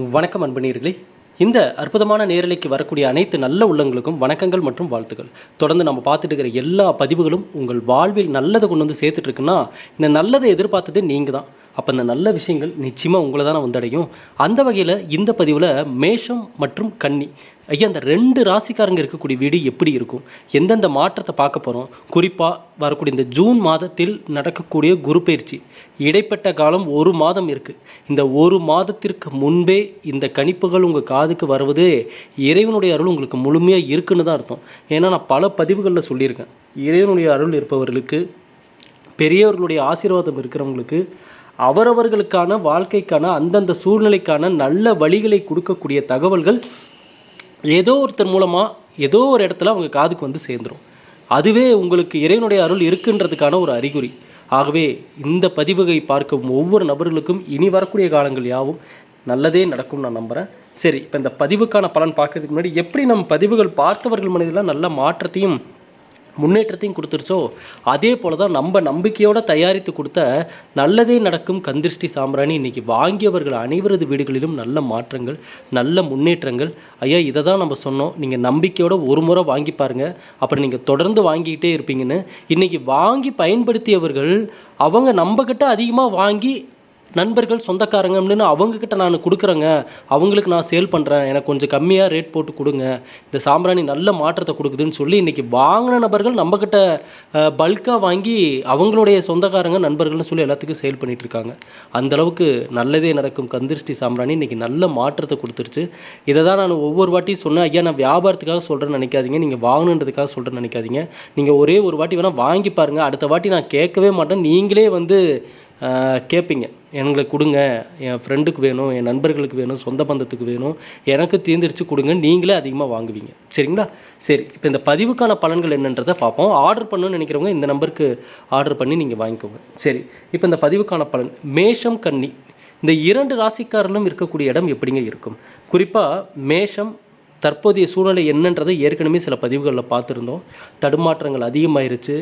வணக்கம் அன்பனீர்களே. இந்த அற்புதமான நேரலைக்கு வரக்கூடிய அனைத்து நல்ல உள்ளங்களுக்கும் வணக்கங்கள் மற்றும் வாழ்த்துக்கள். தொடர்ந்து நம்ம பார்த்துட்டு இருக்கிற எல்லா பதிவுகளும் உங்கள் வாழ்வில் நல்லதை கொண்டு வந்து சேர்த்துட்டு இருக்குன்னா, இந்த நல்லதை எதிர்பார்த்ததே நீங்கள் தான். அப்போ இந்த நல்ல விஷயங்கள் நிச்சயமாக உங்களை தானே வந்தடையும். அந்த வகையில் இந்த பதிவில் மேஷம் மற்றும் கன்னி ஐயா, அந்த 2 ராசிக்காரங்க இருக்கக்கூடிய வீடு எப்படி இருக்கும், எந்தெந்த மாற்றத்தை பார்க்க போகிறோம், குறிப்பாக வரக்கூடிய இந்த ஜூன் மாதத்தில் நடக்கக்கூடிய குரு பயிற்சி இடைப்பட்ட காலம் 1 மாதம் இருக்குது. இந்த 1 மாதத்திற்கு முன்பே இந்த கணிப்புகள் உங்கள் காதுக்கு வருவது இறைவனுடைய அருள் உங்களுக்கு முழுமையாக இருக்குன்னு தான் அர்த்தம். ஏன்னா நான் பல பதிவுகளில் சொல்லியிருக்கேன், இறைவனுடைய அருள் இருப்பவர்களுக்கு, பெரியவர்களுடைய ஆசீர்வாதம் இருக்கிறவங்களுக்கு அவரவர்களுக்கான வாழ்க்கைக்கான அந்தந்த சூழ்நிலைக்கான நல்ல வழிகளை கொடுக்கக்கூடிய தகவல்கள் ஏதோ ஒருத்தர் மூலமாக ஏதோ ஒரு இடத்துல அவங்க காதுக்கு வந்து சேர்ந்துடும். அதுவே உங்களுக்கு இறைவனுடைய அருள் இருக்குன்றதுக்கான ஒரு அறிகுறி. ஆகவே இந்த பதிவுகை பார்க்கும் ஒவ்வொரு நபர்களுக்கும் இனி வரக்கூடிய காலங்கள் யாவும் நல்லதே நடக்கும்னு நான் நம்புகிறேன். சரி, இப்போ இந்த பதிவுக்கான பலன் பார்க்கறதுக்கு முன்னாடி எப்படி நம்ம பதிவுகள் பார்த்தவர்கள் மனதில் நல்ல மாற்றத்தையும் முன்னேற்றத்தையும் கொடுத்துருச்சோ, அதே போல் தான் நம்ம நம்பிக்கையோடு தயாரித்து கொடுத்த நல்லதே நடக்கும் கந்திருஷ்டி சாம்பிராணி இன்றைக்கி வாங்கியவர்கள் அனைவரது வீடுகளிலும் நல்ல மாற்றங்கள், நல்ல முன்னேற்றங்கள். ஐயா, இதை தான் நம்ம சொன்னோம், நீங்கள் நம்பிக்கையோடு ஒரு முறை வாங்கி பாருங்கள், அப்புறம் நீங்கள் தொடர்ந்து வாங்கிக்கிட்டே இருப்பீங்கன்னு. இன்றைக்கி வாங்கி பயன்படுத்தியவர்கள் அவங்க நம்மக்கிட்ட அதிகமாக வாங்கி நண்பர்கள் சொந்தக்காரங்க அப்படின்னு அவங்கக்கிட்ட நான் கொடுக்குறேங்க, அவங்களுக்கு நான் சேல் பண்ணுறேன், எனக்கு கொஞ்சம் கம்மியாக ரேட் போட்டு கொடுங்க, இந்த சாம்பிராணி நல்ல மாற்றத்தை கொடுக்குதுன்னு சொல்லி இன்றைக்கி வாங்கின நபர்கள் நம்மக்கிட்ட பல்காக வாங்கி அவங்களுடைய சொந்தக்காரங்க நண்பர்கள்னு சொல்லி எல்லாத்துக்கும் சேல் பண்ணிகிட்ருக்காங்க. அந்தளவுக்கு நல்லதே நடக்கும் கந்திருஷ்டி சாம்பிராணி இன்றைக்கி நல்ல மாற்றத்தை கொடுத்துருச்சு. இதை தான் நான் ஒவ்வொரு வாட்டியும் சொன்னேன். ஐயா, நான் வியாபாரத்துக்காக சொல்கிறேன்னு நினைக்காதீங்க, நீங்கள் வாங்கணுன்றதுக்காக சொல்கிறேன்னு நினைக்காதீங்க. நீங்கள் ஒரே ஒரு வாட்டி வேணால் வாங்கி பாருங்கள், அடுத்த வாட்டி நான் கேட்கவே மாட்டேன், நீங்களே வந்து கேட்பீங்க, எங்களுக்கு கொடுங்க, என் ஃப்ரெண்டுக்கு வேணும், என் நண்பர்களுக்கு வேணும், சொந்த பந்தத்துக்கு வேணும், எனக்கு தீர்ந்துருச்சு கொடுங்க, நீங்களே அதிகமாக வாங்குவீங்க. சரிங்களா? சரி, இப்போ இந்த பதிவுக்கான பலன்கள் என்னன்றதை பார்ப்போம். ஆர்டர் பண்ணணும்னு நினைக்கிறவங்க இந்த நம்பருக்கு ஆர்டர் பண்ணி நீங்கள் வாங்கிக்கோங்க. சரி, இப்போ இந்த பதிவுக்கான பலன் மேஷம் கன்னி இந்த 2 ராசிக்காரர்களும் இருக்கக்கூடிய இடம் எப்படிங்க இருக்கும்? குறிப்பாக மேஷம் தற்போதைய சூழ்நிலை என்னன்றதை ஏற்கனவே சில பதிவுகளில் பார்த்துருந்தோம். தடுமாற்றங்கள் அதிகமாயிருச்சு,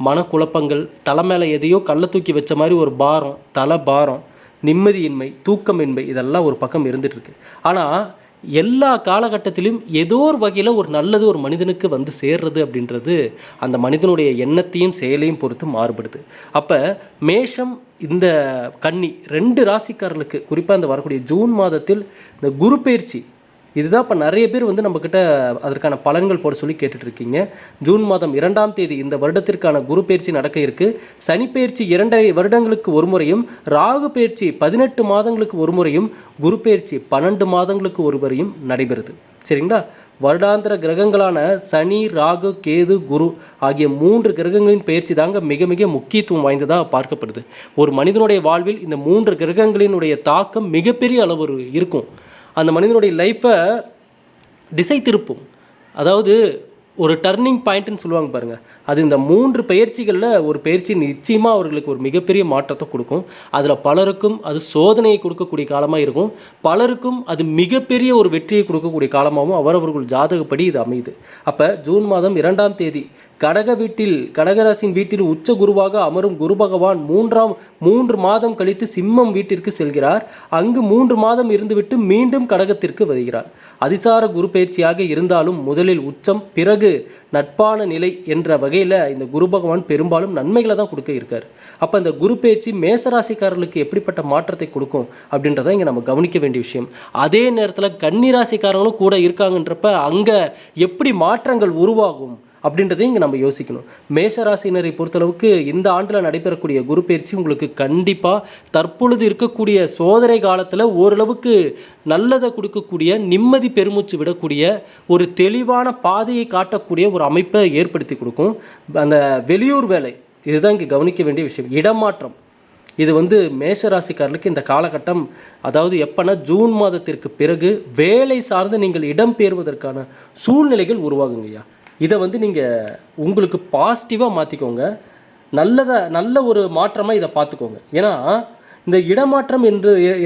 மனக்குழப்பங்கள், தலை மேலே எதையோ கல்லை தூக்கி வச்ச மாதிரி ஒரு பாரம், தலை பாரம், நிம்மதியின்மை, தூக்கமின்மை, இதெல்லாம் ஒரு பக்கம் இருந்துகிட்ருக்கு. ஆனால் எல்லா காலகட்டத்திலும் ஏதோ ஒரு வகையில் ஒரு நல்லது ஒரு மனிதனுக்கு வந்து சேர்றது அப்படின்றது அந்த மனிதனுடைய எண்ணத்தையும் செயலையும் பொறுத்து மாறுபடுது. அப்போ மேஷம் இந்த கன்னி 2 ராசிக்காரர்களுக்கு குறிப்பாக இந்த வரக்கூடிய ஜூன் மாதத்தில் இந்த குரு பயிற்சி இதுதான் இப்போ நிறைய பேர் வந்து நம்மக்கிட்ட அதற்கான பலன்கள் போட சொல்லி கேட்டுட்ருக்கீங்க. ஜூன் மாதம் 2ஆம் தேதி இந்த வருடத்திற்கான குரு பயிற்சி நடக்க இருக்குது. சனி பயிற்சி 2 வருடங்களுக்கு ஒரு முறையும், ராகு பயிற்சி 18 மாதங்களுக்கு ஒரு முறையும், குரு பயிற்சி 12 மாதங்களுக்கு ஒரு முறையும் நடைபெறுது. சரிங்களா? வருடாந்திர கிரகங்களான சனி, ராகு, கேது, குரு ஆகிய 3 கிரகங்களின் பயிற்சி தாங்க மிக மிக முக்கியத்துவம் வாய்ந்ததாக பார்க்கப்படுது. ஒரு மனிதனுடைய வாழ்வில் இந்த 3 கிரகங்களினுடைய தாக்கம் மிகப்பெரிய அளவு இருக்கும். அந்த மனிதனுடைய லைஃப்பை திசை திருப்பும். அதாவது ஒரு டர்னிங் பாயிண்ட்டுன்னு சொல்லுவாங்க பாருங்கள், அது இந்த 3 பயிற்சிகளில் ஒரு பயிற்சி நிச்சயமாக அவர்களுக்கு ஒரு மிகப்பெரிய மாற்றத்தை கொடுக்கும். அதில் பலருக்கும் அது சோதனையை கொடுக்கக்கூடிய காலமாக இருக்கும், பலருக்கும் அது மிகப்பெரிய ஒரு வெற்றியை கொடுக்கக்கூடிய காலமாகவும் அவரவர்கள் ஜாதகப்படி இது அமையுது. அப்போ ஜூன் மாதம் 2ஆம் தேதி கடகராசியின் வீட்டில் உச்ச குருவாக அமரும் குரு பகவான் 3 மாதம் கழித்து சிம்மம் வீட்டிற்கு செல்கிறார். அங்கு 3 மாதம் இருந்துவிட்டு மீண்டும் கடகத்திற்கு வருகிறார். அதிசார குரு பயிற்சியாக இருந்தாலும் முதலில் உச்சம், பிறகு நட்பான நிலை என்ற வகையில் இந்த குரு பகவான் பெரும்பாலும் நன்மைகளை தான் கொடுக்க இருக்கார். அப்போ இந்த குரு பயிற்சி மேசராசிக்காரர்களுக்கு எப்படிப்பட்ட மாற்றத்தை கொடுக்கும் அப்படின்றத இங்கே நம்ம கவனிக்க வேண்டிய விஷயம். அதே நேரத்தில் கன்னி ராசிக்காரங்களும் கூட இருக்காங்கன்றப்ப அங்கே எப்படி மாற்றங்கள் உருவாகும் அப்படின்றதையும் இங்கே நம்ம யோசிக்கணும். மேஷராசினரை பொறுத்தளவுக்கு இந்த ஆண்டில் நடைபெறக்கூடிய குரு பயிற்சி உங்களுக்கு கண்டிப்பாக தற்பொழுது இருக்கக்கூடிய சோதனை காலத்தில் ஓரளவுக்கு நல்லதை கொடுக்கக்கூடிய, நிம்மதி பெருமூச்சு விடக்கூடிய, ஒரு தெளிவான பாதையை காட்டக்கூடிய ஒரு அமைப்பை ஏற்படுத்தி கொடுக்கும். அந்த வெளியூர் வேலை இதுதான் இங்கே கவனிக்க வேண்டிய விஷயம். இடமாற்றம் இது வந்து மேஷராசிக்காரர்களுக்கு இந்த காலகட்டம், அதாவது எப்போனா ஜூன் மாதத்திற்கு பிறகு வேலை சார்ந்து நீங்கள் இடம்பெயர்வதற்கான சூழ்நிலைகள் உருவாகுங்கய்யா. இதை வந்து நீங்கள் உங்களுக்கு பாசிட்டிவாக மாற்றிக்கோங்க, நல்ல ஒரு மாற்றமாக இதை பார்த்துக்கோங்க. ஏன்னா இந்த இடமாற்றம்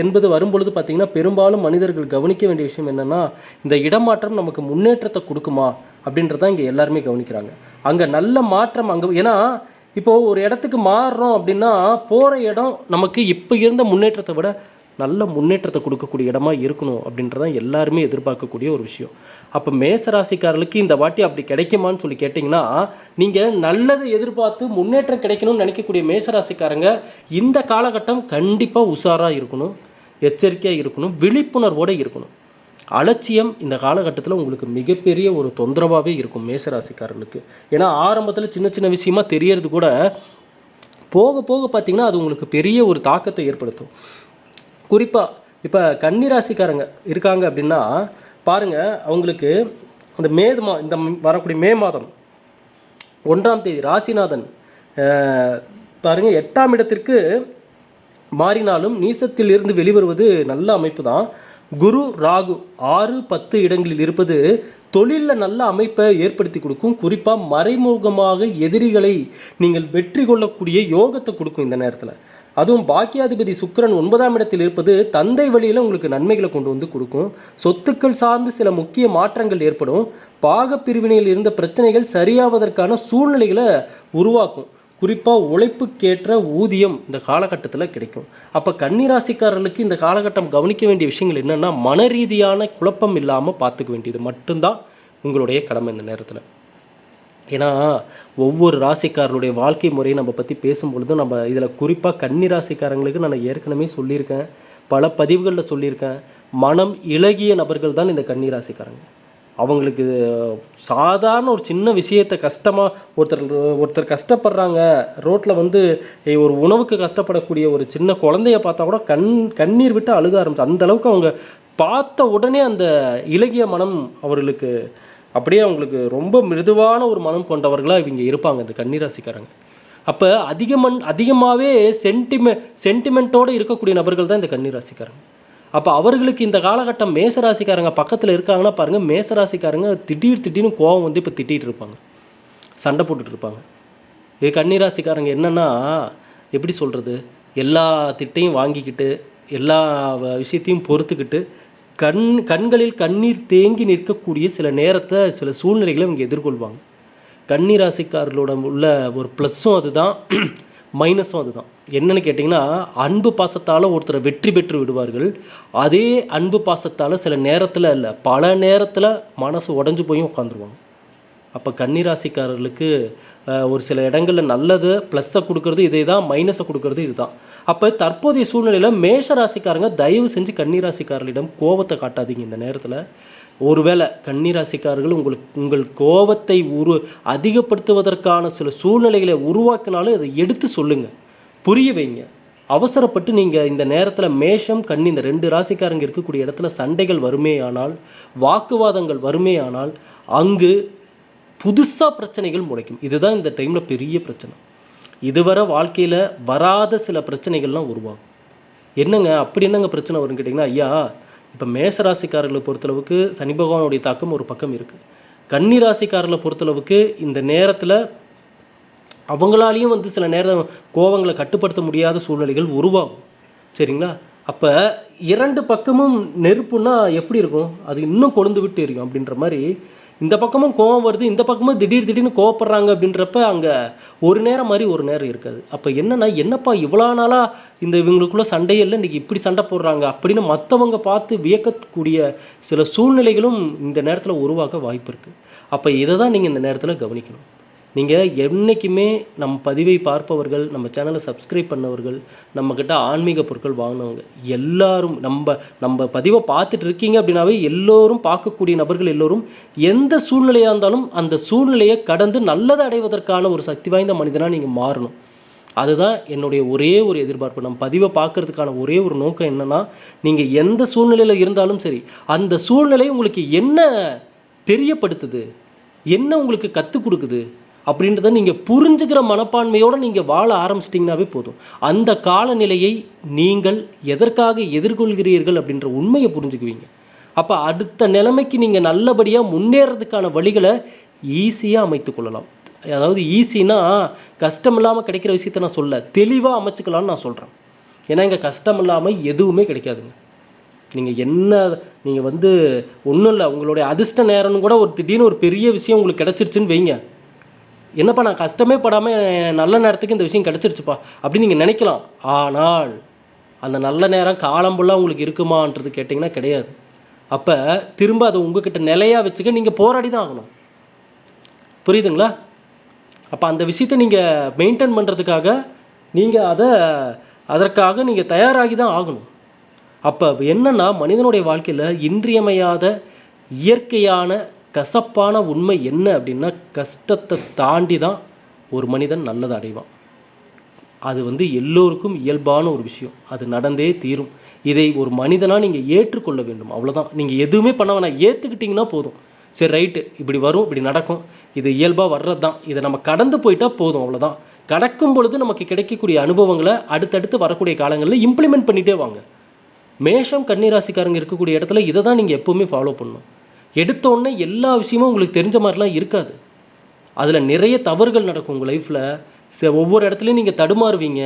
என்பது வரும்பொழுது பார்த்திங்கன்னா பெரும்பாலும் மனிதர்கள் கவனிக்க வேண்டிய விஷயம் என்னென்னா, இந்த இடமாற்றம் நமக்கு முன்னேற்றத்தை கொடுக்குமா அப்படின்றதான் இங்கே எல்லாருமே கவனிக்கிறாங்க. அங்கே நல்ல மாற்றம் ஏன்னா இப்போது ஒரு இடத்துக்கு மாறுறோம் அப்படின்னா போகிற இடம் நமக்கு இப்போ இருந்த முன்னேற்றத்தை விட நல்ல முன்னேற்றத்தை கொடுக்கக்கூடிய இடமா இருக்கணும் அப்படின்றதான் எல்லாருமே எதிர்பார்க்கக்கூடிய ஒரு விஷயம். அப்போ மேசராசிக்காரர்களுக்கு இந்த வாட்டி அப்படி கிடைக்குமான்னு சொல்லி கேட்டிங்கன்னா, நீங்கள் நல்லதை எதிர்பார்த்து முன்னேற்றம் கிடைக்கணும்னு நினைக்கக்கூடிய மேசராசிக்காரங்க இந்த காலகட்டம் கண்டிப்பாக உஷாராக இருக்கணும், எச்சரிக்கையாக இருக்கணும், விழிப்புணர்வோடு இருக்கணும். அலட்சியம் இந்த காலகட்டத்தில் உங்களுக்கு மிகப்பெரிய ஒரு தொந்தரவாகவே இருக்கும் மேசராசிக்காரர்களுக்கு. ஏன்னா ஆரம்பத்தில் சின்ன சின்ன விஷயமா தெரியறது கூட போக போக பார்த்திங்கன்னா அது உங்களுக்கு பெரிய ஒரு தாக்கத்தை ஏற்படுத்தும். குறிப்பாக இப்போ கன்னிராசிக்காரங்க இருக்காங்க அப்படின்னா பாருங்கள், அவங்களுக்கு அந்த இந்த வரக்கூடிய மே மாதம் 1ஆம் தேதி ராசிநாதன் பாருங்கள் 8ஆம் இடத்திற்கு மாறினாலும் நீசத்தில் இருந்து வெளிவருவது நல்ல அமைப்பு தான். குரு ராகு 6-10 இடங்களில் இருப்பது தொழிலில் நல்ல அமைப்பை ஏற்படுத்தி கொடுக்கும். குறிப்பாக மறைமுகமாக எதிரிகளை நீங்கள் வெற்றி கொள்ளக்கூடிய யோகத்தை கொடுக்கும் இந்த நேரத்தில். அதுவும் பாக்கியாதிபதி சுக்கிரன் 9ஆம் இடத்தில் இருப்பது தந்தை வழியில் உங்களுக்கு நன்மைகளை கொண்டு வந்து கொடுக்கும். சொத்துக்கள் சார்ந்து சில முக்கிய மாற்றங்கள் ஏற்படும். பாகப்பிரிவினையில் இருந்த பிரச்சனைகள் சரியாவதற்கான சூழ்நிலைகளை உருவாக்கும். குறிப்பாக உழைப்புக்கேற்ற ஊதியம் இந்த காலகட்டத்தில் கிடைக்கும். அப்போ கன்னிராசிக்காரர்களுக்கு இந்த காலகட்டம் கவனிக்க வேண்டிய விஷயங்கள் என்னென்னா, மன ரீதியான குழப்பம் இல்லாமல் பார்த்துக்க வேண்டியது மட்டும்தான் உங்களுடைய கடமை இந்த நேரத்தில். ஏன்னா ஒவ்வொரு ராசிக்காரருடைய வாழ்க்கை முறையை நம்ம பற்றி பேசும்பொழுதும் நம்ம இதில் குறிப்பாக கன்னிராசிக்காரங்களுக்கு நான் ஏற்கனவே சொல்லியிருக்கேன், பல பதிவுகளில் சொல்லியிருக்கேன், மனம் இளகிய நபர்கள் தான் இந்த கன்னிராசிக்காரங்க. அவங்களுக்கு சாதாரண ஒரு சின்ன விஷயத்தை ஒருத்தர் கஷ்டப்படுறாங்க, ரோட்டில் வந்து ஒரு உணவுக்கு கஷ்டப்படக்கூடிய ஒரு சின்ன குழந்தைய பார்த்தா கூட கண்ணீர் விட்டு அழுக ஆரம்பிச்சு. அந்தளவுக்கு அவங்க பார்த்த உடனே அந்த இலகிய மனம் அவர்களுக்கு அப்படியே அவங்களுக்கு ரொம்ப மிருதுவான ஒரு மனம் கொண்டவர்களாக இவங்க இருப்பாங்க இந்த கன்னிராசிக்காரங்க. அப்போ அதிகமாகவே சென்டிமெண்ட்டோடு இருக்கக்கூடிய நபர்கள் தான் இந்த கன்னிராசிக்காரங்க. அப்போ அவர்களுக்கு இந்த காலகட்டம் மேசராசிக்காரங்க பக்கத்தில் இருக்காங்கன்னா பாருங்கள், மேசராசிக்காரங்க திடீர்னு கோவம் வந்து இப்போ திட்டிகிட்டு இருப்பாங்க, சண்டை போட்டுட்டு இருப்பாங்க. கன்னிராசிக்காரங்க என்னென்னா எப்படி சொல்கிறது, எல்லா திட்டையும் வாங்கிக்கிட்டு எல்லா விஷயத்தையும் பொறுத்துக்கிட்டு கண்களில் கண்ணீர் தேங்கி நிற்கக்கூடிய சில நேரத்தை சில சூழ்நிலைகளை இவங்க எதிர்கொள்வாங்க. கன்னிராசிக்காரர்களோட உள்ள ஒரு ப்ளஸ்ஸும் அதுதான், மைனஸும் அதுதான். என்னென்னு கேட்டிங்கன்னா, அன்பு பாசத்தால் ஒருத்தரை வெற்றி பெற்று விடுவார்கள். அதே அன்பு பாசத்தால் சில நேரத்தில் இல்லை பல நேரத்தில் மனசு உடஞ்சி போய் உட்காந்துருவாங்க. அப்போ கன்னிராசிக்காரர்களுக்கு ஒரு சில இடங்களில் நல்லது ப்ளஸ்ஸை கொடுக்கறது இதே தான், மைனஸை கொடுக்கறது இதுதான். அப்போ தற்போதைய சூழ்நிலையில் மேஷராசிக்காரங்க தயவு செஞ்சு கன்னிராசிக்காரர்களிடம் கோபத்தை காட்டாதீங்க இந்த நேரத்தில். ஒருவேளை கன்னிராசிக்காரர்கள் உங்கள் கோபத்தை அதிகப்படுத்துவதற்கான சில சூழ்நிலைகளை உருவாக்கினாலும் அதை எடுத்து சொல்லுங்கள், புரிய வைங்க. அவசரப்பட்டு நீங்கள் இந்த நேரத்தில் மேஷம் கன்னி இந்த 2 ராசிக்காரங்க இருக்கக்கூடிய இடத்துல சண்டைகள் வருமேயானால், வாக்குவாதங்கள் வருமேயானால் அங்கு புதுசாக பிரச்சனைகள் முளைக்கும். இதுதான் இந்த டைமில் பெரிய பிரச்சனை. இதுவரை வாழ்க்கையில் வராத சில பிரச்சனைகள்லாம் உருவாகும். என்னங்க அப்படி என்னங்க பிரச்சனை வரும்னு கேட்டிங்கன்னா, ஐயா இப்போ மேசராசிக்காரர்களை பொறுத்தளவுக்கு சனி பகவானுடைய தாக்கம் ஒரு பக்கம் இருக்குது. கன்னிராசிக்காரர்களை பொறுத்தளவுக்கு இந்த நேரத்தில் அவங்களாலையும் வந்து சில நேரம் கோவங்களை கட்டுப்படுத்த முடியாத சூழ்நிலைகள் உருவாகும். சரிங்களா? அப்போ 2 பக்கமும் நெருப்புன்னா எப்படி இருக்கும், அது இன்னும் கொழுந்து விட்டு எரியும். அப்படின்ற மாதிரி இந்த பக்கமும் கோவம் வருது, இந்த பக்கமும் திடீர்னு கோவப்படுறாங்க. அப்படின்றப்ப அங்கே ஒரு நேரம் மாதிரி ஒரு நேரம் இருக்காது. அப்போ என்னப்பா இவ்வளோ நாளாக இவங்களுக்குள்ளே சண்டையே இல்லை, இன்றைக்கி இப்படி சண்டை போடுறாங்க அப்படின்னு மற்றவங்க பார்த்து வியக்கக்கூடிய சில சூழ்நிலைகளும் இந்த நேரத்தில் உருவாக்க வாய்ப்பு இருக்குது. அப்போ இதை தான் நீங்கள் இந்த நேரத்தில் கவனிக்கணும். நீங்கள் என்றைக்குமே நம்ம பதிவை பார்ப்பவர்கள், நம்ம சேனலை சப்ஸ்கிரைப் பண்ணவர்கள், நம்மக்கிட்ட ஆன்மீக பொருட்கள் வாங்கினவங்க எல்லாரும் நம்ம பதிவை பார்த்துட்டு இருக்கீங்க அப்படின்னாவே எல்லோரும் பார்க்கக்கூடிய நபர்கள் எல்லோரும் எந்த சூழ்நிலையாக இருந்தாலும் அந்த சூழ்நிலையை கடந்து நல்லதை அடைவதற்கான ஒரு சக்தி வாய்ந்த மனிதனாக நீங்கள் மாறணும். அதுதான் என்னுடைய ஒரே ஒரு எதிர்பார்ப்பு. நம்ம பதிவை பார்க்குறதுக்கான ஒரே ஒரு நோக்கம் என்னென்னா, நீங்கள் எந்த சூழ்நிலையில் இருந்தாலும் சரி, அந்த சூழ்நிலை உங்களுக்கு என்ன தெரியப்படுத்துது, என்ன உங்களுக்கு கற்றுக் கொடுக்குது அப்படின்றத நீங்கள் புரிஞ்சுக்கிற மனப்பான்மையோடு நீங்கள் வாழ ஆரம்பிச்சிட்டிங்கனாவே போதும். அந்த காலநிலையை நீங்கள் எதற்காக எதிர்கொள்கிறீர்கள் அப்படின்ற உண்மையை புரிஞ்சுக்குவீங்க. அப்போ அடுத்த நிலைமைக்கு நீங்கள் நல்லபடியாக முன்னேறதுக்கான வழிகளை ஈஸியாக அமைத்து கொள்ளலாம். அதாவது ஈஸின்னா கஷ்டம் இல்லாமல் கிடைக்கிற விஷயத்தை நான் சொல்ல, தெளிவாக அமைச்சுக்கலான்னு நான் சொல்கிறேன். ஏன்னா இங்கே கஷ்டம் இல்லாமல் எதுவுமே கிடைக்காதுங்க. நீங்கள் வந்து ஒன்றும் இல்லை, உங்களுடைய அதிர்ஷ்ட நேரம்னு கூட ஒரு திடீர்னு ஒரு பெரிய விஷயம் உங்களுக்கு கிடச்சிருச்சுன்னு வைங்க. என்னப்பா நான் கஷ்டமே படாமல் நல்ல நேரத்துக்கு இந்த விஷயம் கிடச்சிருச்சுப்பா அப்படின்னு நீங்கள் நினைக்கலாம். ஆனால் அந்த நல்ல நேரம் காலம்புல்லாக உங்களுக்கு இருக்குமான்றது கேட்டிங்கன்னா கிடையாது. அப்போ திரும்ப அதை உங்ககிட்ட நிலையாக வச்சுக்க நீங்கள் போராடி தான் ஆகணும். புரியுதுங்களா? அப்போ அந்த விஷயத்தை நீங்கள் மெயின்டைன் பண்ணுறதுக்காக நீங்கள் அதற்காக நீங்கள் தயாராகி தான் ஆகணும். அப்போ என்னென்னா, மனிதனுடைய வாழ்க்கையில் இன்றியமையாத இயற்கையான கசப்பான உண்மை என்ன அப்படின்னா, கஷ்டத்தை தாண்டி தான் ஒரு மனிதன் நல்லதை அடைவான். அது எல்லோருக்கும் இயல்பான ஒரு விஷயம். அது நடந்தே தீரும். இதை ஒரு மனிதனாக நீங்கள் ஏற்றுக்கொள்ள வேண்டும். அவ்வளோதான். நீங்கள் எதுவுமே பண்ண வேணாம், ஏற்றுக்கிட்டிங்கன்னா போதும். சரி, ரைட்டு, இப்படி வரும், இப்படி நடக்கும், இது இயல்பாக வர்றது தான், இதை நம்ம கடந்து போயிட்டால் போதும். அவ்வளோதான். கடக்கும் பொழுது நமக்கு கிடைக்கக்கூடிய அனுபவங்களை அடுத்தடுத்து வரக்கூடிய காலங்களில் இம்ப்ளிமெண்ட் பண்ணிகிட்டே வாங்க. மேஷம் கன்னிராசிக்காரங்க இருக்கக்கூடிய இடத்துல இதை தான் நீங்கள் எப்போவுமே ஃபாலோ பண்ணணும். எடுத்தோடனே எல்லா விஷயமும் உங்களுக்கு தெரிஞ்ச மாதிரிலாம் இருக்காது. அதில் நிறைய தவறுகள் நடக்கும் உங்கள் லைஃப்பில். ஒவ்வொரு இடத்துலையும் நீங்கள் தடுமாறுவீங்க.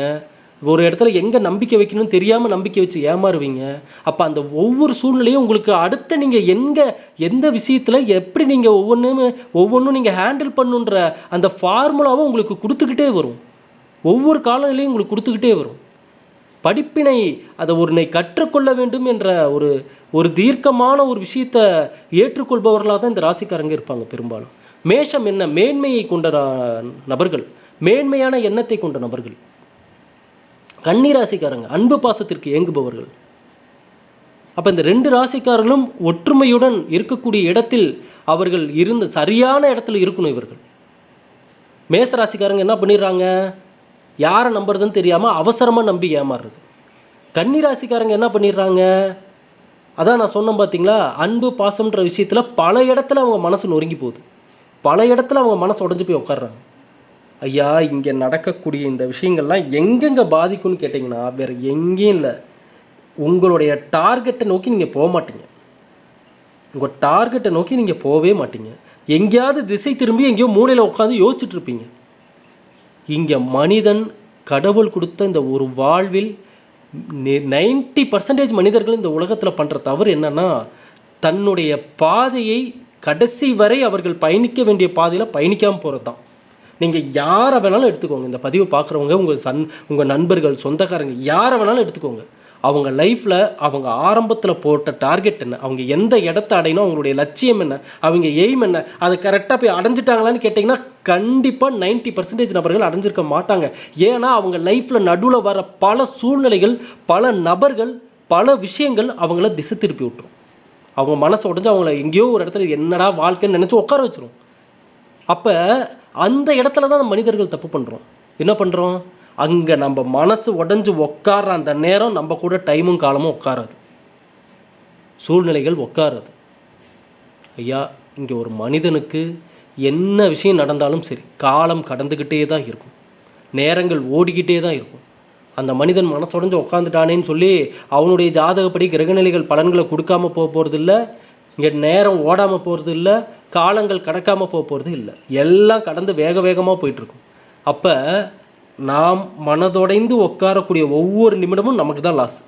ஒரு இடத்துல எங்கே நம்பிக்கை வைக்கணும்னு தெரியாமல் நம்பிக்கை வச்சு ஏமாறுவீங்க. அப்போ அந்த ஒவ்வொரு சூழ்நிலையும் உங்களுக்கு அடுத்த நீங்கள் எந்த விஷயத்தில் எப்படி நீங்கள் ஒவ்வொன்றும் நீங்கள் ஹேண்டில் பண்ணுன்ற அந்த ஃபார்முலாவை உங்களுக்கு கொடுத்துக்கிட்டே வரும். ஒவ்வொரு காலநிலையும் உங்களுக்கு கொடுத்துக்கிட்டே வரும். படிப்பினை அதை கற்றுக்கொள்ள வேண்டும் என்ற ஒரு தீர்க்கமான ஒரு விஷயத்தை ஏற்றுக்கொள்பவர்களாக தான் இந்த ராசிக்காரங்க இருப்பாங்க பெரும்பாலும். மேஷம் என்ன? மேன்மையை கொண்ட நபர்கள், மேன்மையான எண்ணத்தை கொண்ட நபர்கள். கன்னிராசிக்காரங்க அன்பு பாசத்திற்கு ஏங்குபவர்கள். அப்போ இந்த 2 ராசிக்காரர்களும் ஒற்றுமையுடன் இருக்கக்கூடிய இடத்தில் அவர்கள் சரியான இடத்துல இருக்கணும். இவர்கள் மேச ராசிக்காரங்க என்ன பண்ணிடுறாங்க? யாரை நம்புறதுன்னு தெரியாமல் அவசரமாக நம்பி ஏமாறுறது. கன்னிராசிக்காரங்க என்ன பண்ணிடுறாங்க? அதான் நான் சொன்னேன் பார்த்தீங்களா, அன்பு பாசம்ன்ற விஷயத்தில் பல இடத்துல அவங்க மனசு நொறுங்கி போகுது. பல இடத்துல அவங்க மனசு உடஞ்சி போய் உட்காடுறாங்க. ஐயா, இங்கே நடக்கக்கூடிய இந்த விஷயங்கள்லாம் எங்கெங்கே பாதிக்கும்னு கேட்டிங்கன்னா, வேறு எங்கேயும் இல்லை, உங்களுடைய டார்கெட்டை நோக்கி நீங்கள் போக மாட்டீங்க. உங்கள் டார்கெட்டை நோக்கி நீங்கள் போகவே மாட்டீங்க. எங்கேயாவது திசை திரும்பி எங்கேயோ மூலையில் உட்காந்து யோசிச்சுட்டு இருப்பீங்க. இங்கே மனிதன் கடவுள் கொடுத்த இந்த ஒரு வாழ்வில் 90% மனிதர்கள் இந்த உலகத்தில் பண்ணுற தவறு என்னென்னா, தன்னுடைய பாதையை கடைசி வரை அவர்கள் பயணிக்க வேண்டிய பாதையில் பயணிக்காமல் போகிறது தான். நீங்கள் யாரை வேணாலும் எடுத்துக்கோங்க, இந்த பதிவை பார்க்குறவங்க, உங்கள் நண்பர்கள், சொந்தக்காரங்க, யாரை வேணாலும் எடுத்துக்கோங்க. அவங்க லைஃப்பில் அவங்க ஆரம்பத்தில் போட்ட டார்கெட் என்ன, அவங்க எந்த இடத்த அடையணும், அவங்களுடைய லட்சியம் என்ன, அவங்க எய்ம் என்ன, அதை கரெக்டாக போய் அடைஞ்சிட்டாங்களான்னு கேட்டிங்கன்னா கண்டிப்பாக 90% நபர்கள் அடைஞ்சிருக்க மாட்டாங்க. ஏன்னா அவங்க லைஃப்பில் நடுவில் வர பல சூழ்நிலைகள், பல நபர்கள், பல விஷயங்கள் அவங்கள திசை திருப்பி விட்டுரும். அவங்க மனசை உடஞ்சி அவங்கள எங்கேயோ ஒரு இடத்துல என்னடா வாழ்க்கைன்னு நினச்சி உட்கார வச்சிரும். அப்போ அந்த இடத்துல தான் மனிதர்கள் தப்பு பண்ணுறோம். என்ன பண்ணுறோம்? அங்கே நம்ம மனசு உடஞ்சி உட்கார அந்த நேரம் நம்ம கூட டைமும் காலமும் உட்காராது, சூழ்நிலைகள் உட்காராது. ஐயா, இங்கே ஒரு மனிதனுக்கு என்ன விஷயம் நடந்தாலும் சரி, காலம் கடந்துக்கிட்டே தான் இருக்கும், நேரங்கள் ஓடிக்கிட்டே தான் இருக்கும். அந்த மனிதன் மனசுடைஞ்சு உட்காந்துட்டானேன்னு சொல்லி அவனுடைய ஜாதகப்படி கிரகநிலைகள் பலன்களை கொடுக்காம போக போகிறது இல்லை, இங்கே நேரம் ஓடாமல் போகிறது இல்லை, காலங்கள் கடக்காமல் போக போகிறது இல்லை. எல்லாம் கடந்து வேக வேகமாக போயிட்டுருக்கும். அப்போ நாம் மனதொடைந்து உட்காரக்கூடிய ஒவ்வொரு நிமிடமும் நமக்கு தான் லாஸ்.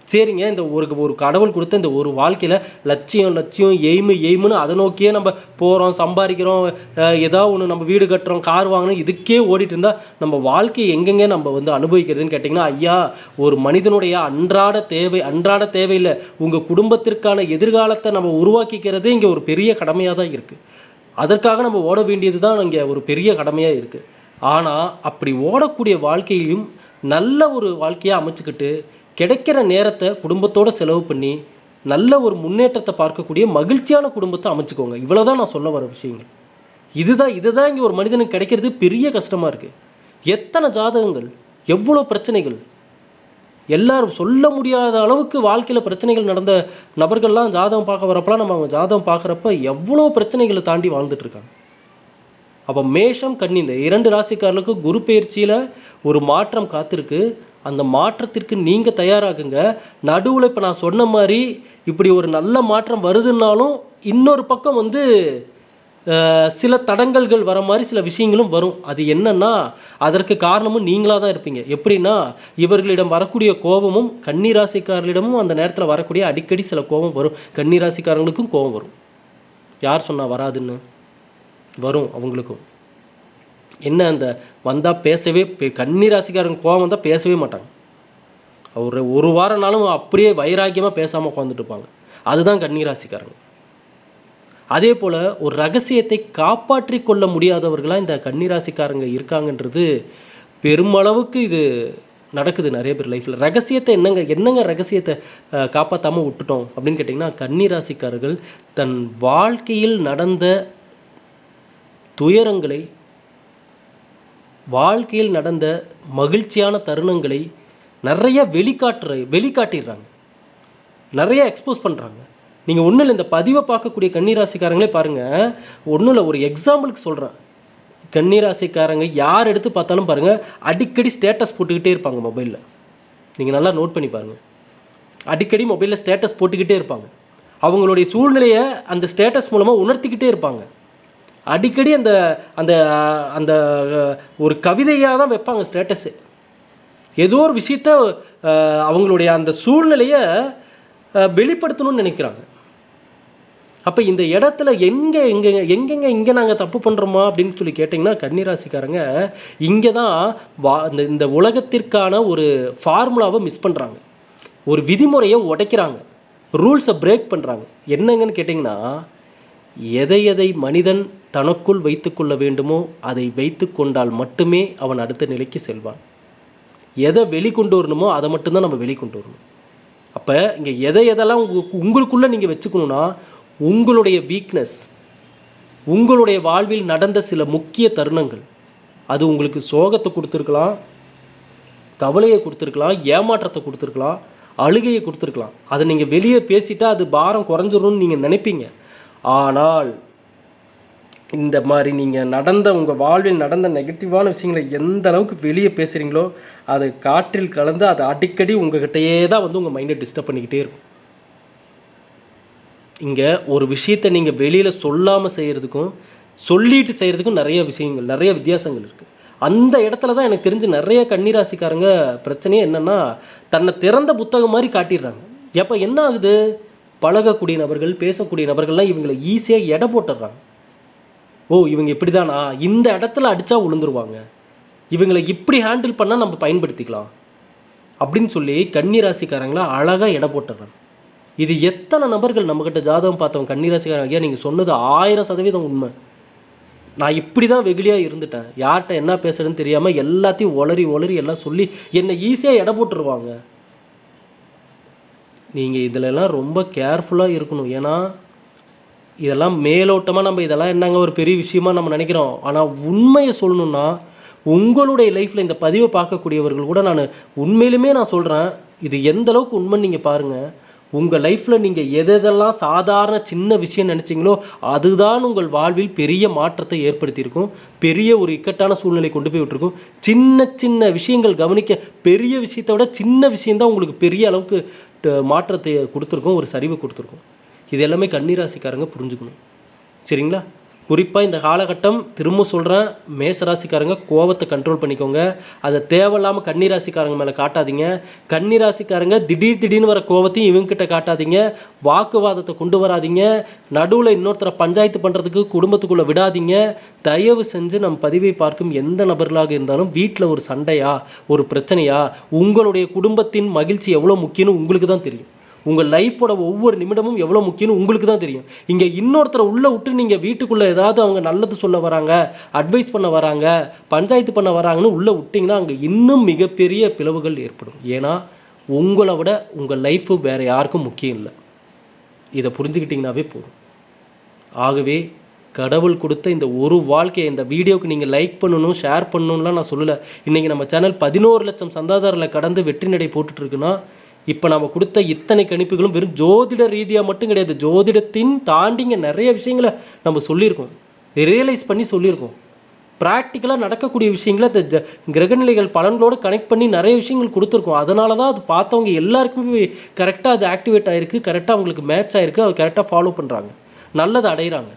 சரிங்க, இந்த ஒரு கடவுள் கொடுத்த இந்த ஒரு வாழ்க்கையில் லட்சியம் எய்முன்னு அதை நோக்கியே நம்ம போகிறோம், சம்பாதிக்கிறோம், ஏதாவது ஒன்று நம்ம வீடு கட்டுறோம், கார் வாங்கணும், இதுக்கே ஓடிட்டு இருந்தால் நம்ம வாழ்க்கையை எங்கெங்கே நம்ம அனுபவிக்கிறதுன்னு கேட்டிங்கன்னா, ஐயா, ஒரு மனிதனுடைய அன்றாட தேவையில் உங்கள் குடும்பத்திற்கான எதிர்காலத்தை நம்ம உருவாக்கிக்கிறதே இங்கே ஒரு பெரிய கடமையாக தான் இருக்குது. அதற்காக நம்ம ஓட வேண்டியது தான் இங்கே ஒரு பெரிய கடமையாக இருக்குது. ஆனால் அப்படி ஓடக்கூடிய வாழ்க்கையிலையும் நல்ல ஒரு வாழ்க்கையாக அமைச்சுக்கிட்டு கிடைக்கிற நேரத்தை குடும்பத்தோடு செலவு பண்ணி நல்ல ஒரு முன்னேற்றத்தை பார்க்கக்கூடிய மகிழ்ச்சியான குடும்பத்தை அமைச்சுக்கோங்க. இவ்வளோ தான் நான் சொல்ல வர விஷயங்கள். இதுதான் இங்கே ஒரு மனிதனுக்கு கிடைக்கிறது பெரிய கஷ்டமாக இருக்குது. எத்தனை ஜாதகங்கள், எவ்வளோ பிரச்சனைகள், எல்லாரும் சொல்ல முடியாத அளவுக்கு வாழ்க்கையில் பிரச்சனைகள் நடந்த நபர்கள்லாம் ஜாதகம் பார்க்க வரப்பெல்லாம் நம்ம அவங்க ஜாதகம் பார்க்குறப்ப எவ்வளோ பிரச்சனைகளை தாண்டி வாழ்ந்துட்டுருக்காங்க. அப்போ மேஷம் கன்னி இந்த 2 ராசிக்காரர்களுக்கு குரு பயிற்சியில் ஒரு மாற்றம் காத்திருக்கு. அந்த மாற்றத்திற்கு நீங்கள் தயாராகுங்க. நடுவில் இப்போ நான் சொன்ன மாதிரி இப்படி ஒரு நல்ல மாற்றம் வருதுன்னாலும் இன்னொரு பக்கம் சில தடங்கல்கள் வர மாதிரி சில விஷயங்களும் வரும். அது என்னன்னா, அதற்கு காரணமும் நீங்களாக தான் இருப்பீங்க. எப்படின்னா, இவர்களிடம் வரக்கூடிய கோபமும் கன்னிராசிக்காரர்களிடமும் அந்த நேரத்தில் வரக்கூடிய அடிக்கடி சில கோபம் வரும். கன்னிராசிக்காரங்களுக்கும் கோபம் வரும். யார் சொன்னால் வராதுன்னு? வரும் அவங்களுக்கும். என்ன அந்த வந்தால் பேசவே கன்னிராசிக்காரங்க கோபம் வந்தால் பேசவே மாட்டாங்க. ஒரு வாரம்னாலும் அப்படியே வைராக்கியமாக பேசாமல் உட்காந்துட்டு இருப்பாங்க. அதுதான் கன்னிராசிக்காரங்க. அதே போல் ஒரு ரகசியத்தை காப்பாற்றி கொள்ள முடியாதவர்களாக இந்த கன்னிராசிக்காரங்க இருக்காங்கன்றது பெருமளவுக்கு இது நடக்குது நிறைய பேர் லைஃப்பில். ரகசியத்தை என்னங்க ரகசியத்தை காப்பாற்றாமல் விட்டுட்டோம் அப்படின்னு கேட்டிங்கன்னா, கன்னிராசிக்காரர்கள் தன் வாழ்க்கையில் நடந்த துயரங்களை, வாழ்க்கையில் நடந்த மகிழ்ச்சியான தருணங்களை நிறைய வெளிக்காட்டிடுறாங்க, நிறைய எக்ஸ்போஸ் பண்ணுறாங்க. நீங்கள் ஒன்றும் இல்லை, இந்த பதிவை பார்க்கக்கூடிய கன்னிராசிக்காரங்களே பாருங்கள். ஒன்றும் இல்லை, ஒரு எக்ஸாம்பிளுக்கு சொல்கிறேன். கன்னிராசிக்காரங்க யார் எடுத்து பார்த்தாலும் பாருங்கள், அடிக்கடி ஸ்டேட்டஸ் போட்டுக்கிட்டே இருப்பாங்க மொபைலில். நீங்கள் நல்லா நோட் பண்ணி பாருங்கள். அடிக்கடி மொபைலில் ஸ்டேட்டஸ் போட்டுக்கிட்டே இருப்பாங்க. அவங்களுடைய சூழ்நிலையை அந்த ஸ்டேட்டஸ் மூலமாக உணர்த்திக்கிட்டே இருப்பாங்க. அடிக்கடி அந்த அந்த அந்த ஒரு கவிதையாக தான் வைப்பாங்க ஸ்டேட்டஸு. ஏதோ ஒரு விஷயத்த அவங்களுடைய அந்த சூழ்நிலையை வெளிப்படுத்தணும்னு நினைக்கிறாங்க. அப்போ இந்த இடத்துல எங்கெங்கே நாங்கள் தப்பு பண்ணுறோமா அப்படின்னு சொல்லி கேட்டிங்கன்னா, கன்னிராசிக்காரங்க இங்கே தான் இந்த உலகத்திற்கான ஒரு ஃபார்முலாவை மிஸ் பண்ணுறாங்க, ஒரு விதிமுறையை உடைக்கிறாங்க, ரூல்ஸை பிரேக் பண்ணுறாங்க. என்னங்கன்னு கேட்டிங்கன்னா, எதை மனிதன் தனக்குள் வைத்து கொள்ள வேண்டுமோ அதை வைத்து கொண்டால் மட்டுமே அவன் அடுத்த நிலைக்கு செல்வான். எதை வெளிக்கொண்டு வரணுமோ அதை மட்டும்தான் நம்ம வெளிக்கொண்டு வரணும். அப்போ இங்கே எதெல்லாம் உங்களுக்குள்ளே நீங்கள் வச்சுக்கணுன்னா, உங்களுடைய வீக்னஸ், உங்களுடைய வாழ்வில் நடந்த சில முக்கிய தருணங்கள், அது உங்களுக்கு சோகத்தை கொடுத்துருக்கலாம், கவலையை கொடுத்துருக்கலாம், ஏமாற்றத்தை கொடுத்துருக்கலாம், அழுகையை கொடுத்துருக்கலாம். அதை நீங்கள் வெளியே பேசிட்டா அது பாரம் குறைஞ்சிரும்னு நீங்கள் நினைப்பீங்க. ஆனால் இந்த மாதிரி நீங்கள் உங்கள் வாழ்வில் நடந்த நெகட்டிவான விஷயங்களை எந்த அளவுக்கு வெளியே பேசுகிறீங்களோ அது காற்றில் கலந்து அது அடிக்கடி உங்கள்கிட்டயே தான் வந்து உங்கள் மைண்டை டிஸ்டர்ப் பண்ணிக்கிட்டே இருக்கும். இங்கே ஒரு விஷயத்தை நீங்கள் வெளியில் சொல்லாமல் செய்கிறதுக்கும் சொல்லிட்டு செய்கிறதுக்கும் நிறைய வித்தியாசங்கள் இருக்குது. அந்த இடத்துல தான் எனக்கு தெரிஞ்சு நிறைய கன்னிராசிக்காரங்க பிரச்சனையே என்னென்னா, தன்னை திறந்த புத்தகம் மாதிரி காட்டிடுறாங்க. எப்போ என்ன ஆகுது, பழகக்கூடிய நபர்கள், பேசக்கூடிய நபர்கள்லாம் இவங்களை ஈஸியாக எடை போட்டுடுறாங்க. ஓ, இவங்க இப்படி தானா, இந்த இடத்துல அடித்தா விழுந்துருவாங்க, இவங்களை இப்படி ஹேண்டில் பண்ணால் நம்ம பயன்படுத்திக்கலாம் அப்படின்னு சொல்லி கன்னிராசிக்காரங்களா அழகாக எடை போட்டுடுறாங்க. இது எத்தனை நபர்கள் நம்மக்கிட்ட ஜாதகம் பார்த்தவங்க கன்னிராசிக்காரங்க, ஐயா நீங்கள் சொன்னது 1000% உண்மை, நான் இப்படி தான் வெகுளியாக இருந்துட்டேன், யார்கிட்ட என்ன பேசுகிறதுன்னு தெரியாமல் எல்லாத்தையும் ஒளரி எல்லாம் சொல்லி என்னை ஈஸியாக எடை போட்டுருவாங்க. நீங்கள் இதிலெல்லாம் ரொம்ப கேர்ஃபுல்லாக இருக்கணும். ஏன்னா இதெல்லாம் மேலோட்டமாக நம்ம இதெல்லாம் என்னங்க ஒரு பெரிய விஷயமா நம்ம நினைக்கிறோம். ஆனால் உண்மையை சொல்லணுன்னா, உங்களுடைய லைஃப்பில் இந்த பதிவை பார்க்கக்கூடியவர்கள் கூட நான் உண்மையிலுமே நான் சொல்கிறேன், இது எந்த அளவுக்கு உண்மைன்னு நீங்கள் பாருங்கள். உங்கள் லைஃப்பில் நீங்கள் எதெல்லாம் சாதாரண சின்ன விஷயம் நினச்சிங்களோ அதுதான் உங்கள் வாழ்வில் பெரிய மாற்றத்தை ஏற்படுத்தியிருக்கும், பெரிய ஒரு இக்கட்டான சூழ்நிலை கொண்டு போய் விட்டுருக்கும். சின்ன விஷயங்கள் கவனிக்க, பெரிய விஷயத்தை விட சின்ன விஷயந்தான் உங்களுக்கு பெரிய அளவுக்கு மாற்றத்தை கொடுத்துருக்கோம், ஒரு சரிவை கொடுத்துருக்கோம். இது எல்லாமே கன்னிராசிக்காரங்க புரிஞ்சுக்கணும், சரிங்களா? குறிப்பாக இந்த காலகட்டம் திரும்ப சொல்கிறேன், மேசராசிக்காரங்க கோபத்தை கண்ட்ரோல் பண்ணிக்கோங்க. அதை தேவையில்லாமல் கன்னிராசிக்காரங்க மேலே காட்டாதீங்க. கன்னிராசிக்காரங்க திடீர்னு வர கோபத்தையும் இவங்ககிட்ட காட்டாதீங்க. வாக்குவாதத்தை கொண்டு வராதிங்க. நடுவில் இன்னொருத்தரை பஞ்சாயத்து பண்ணுறதுக்கு குடும்பத்துக்குள்ளே விடாதீங்க. தயவு செஞ்சு நம் பதிவை பார்க்கும் எந்த நபர்களாக இருந்தாலும் வீட்டில் ஒரு சண்டையா, ஒரு பிரச்சனையா, உங்களுடைய குடும்பத்தின் மகிழ்ச்சி எவ்வளோ முக்கியம்னு உங்களுக்கு தான் தெரியும். உங்கள் லைஃபோட ஒவ்வொரு நிமிடமும் எவ்வளோ முக்கியம்னு உங்களுக்கு தான் தெரியும். இங்கே இன்னொருத்தரை உள்ளே விட்டு நீங்கள் வீட்டுக்குள்ளே ஏதாவது அவங்க நல்லது சொல்ல வராங்க, அட்வைஸ் பண்ண வராங்க, பஞ்சாயத்து பண்ண வராங்கன்னு உள்ளே விட்டிங்கன்னா அங்கே இன்னும் மிகப்பெரிய பிளவுகள் ஏற்படும். ஏன்னா உங்களை விட உங்கள் லைஃபு வேறு யாருக்கும் முக்கியம் இல்லை. இதை புரிஞ்சுக்கிட்டிங்கனாவே போதும். ஆகவே கடவுள் கொடுத்த இந்த ஒரு வாழ்க்கையை, இந்த வீடியோவுக்கு நீங்கள் லைக் பண்ணணும், ஷேர் பண்ணணும்லாம் நான் சொல்லலை. இன்றைக்கி நம்ம சேனல் 11 லட்சம் சந்தாதாரில் கடந்து வெற்றி நடை போட்டுட்ருக்குன்னா, இப்போ நம்ம கொடுத்த இத்தனை கணிப்புகளும் வெறும் ஜோதிட ரீதியாக மட்டும் கிடையாது. ஜோதிடத்தின் தாண்டிங்க நிறைய விஷயங்களை நம்ம சொல்லியிருக்கோம், ரியலைஸ் பண்ணி சொல்லியிருக்கோம். ப்ராக்டிக்கலாக நடக்கக்கூடிய விஷயங்களை இந்த கிரகநிலைகள் பலன்களோடு கனெக்ட் பண்ணி நிறைய விஷயங்கள் கொடுத்துருக்கோம். அதனால தான் அது பார்த்தவங்க எல்லாருக்குமே கரெக்டாக அது ஆக்டிவேட் ஆகிருக்கு, கரெக்டாக அவங்களுக்கு மேட்ச் ஆகிருக்கு, அது கரெக்டாக ஃபாலோ பண்ணுறாங்க, நல்லதை அடைகிறாங்க.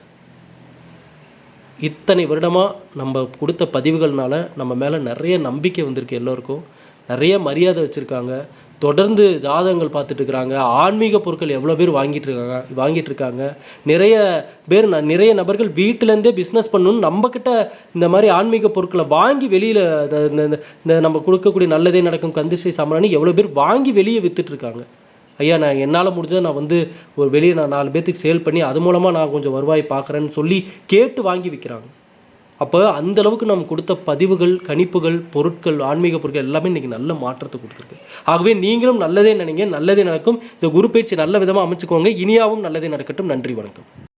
இத்தனை வருடமாக நம்ம கொடுத்த பதிவுகள்னால நம்ம மேலே நிறைய நம்பிக்கை வந்திருக்கு, எல்லோருக்கும் நிறைய மரியாதை வச்சுருக்காங்க. தொடர்ந்து ஜாதகங்கள் பார்த்துட்டு இருக்கிறாங்க. ஆன்மீக பொருட்கள் எவ்வளோ பேர் வாங்கிட்டு இருக்காங்க. நிறைய நபர்கள் வீட்டிலேருந்தே பிஸ்னஸ் பண்ணணும்னு நம்மக்கிட்ட இந்த மாதிரி ஆன்மீக பொருட்களை வாங்கி வெளியில் இந்த நம்ம கொடுக்கக்கூடிய நல்லதே நடக்கும் கந்திசை சாம்பிராணி எவ்வளோ பேர் வாங்கி வெளியே விற்றுட்ருக்காங்க. ஐயா, நான் என்னால் முடிஞ்சதை நான் வந்து ஒரு வெளியே நான் 4 பேர்த்துக்கு சேல் பண்ணி அது மூலமாக நான் கொஞ்சம் வருவாய் பார்க்குறேன்னு சொல்லி கேட்டு வாங்கி விற்கிறாங்க. அப்போ அந்தளவுக்கு நம்ம கொடுத்த பதிவுகள், கணிப்புகள், பொருட்கள், ஆன்மீக பொருட்கள் எல்லாமே இன்றைக்கி நல்ல மாற்றத்தை கொடுத்துருக்கு. ஆகவே நீங்களும் நல்லதே நினைங்க, நல்லதே நடக்கும். இந்த குரு பயிற்சி நல்ல விதமாக அமைச்சுக்கோங்க. இனியாவும் நல்லதே நடக்கட்டும். நன்றி, வணக்கம்.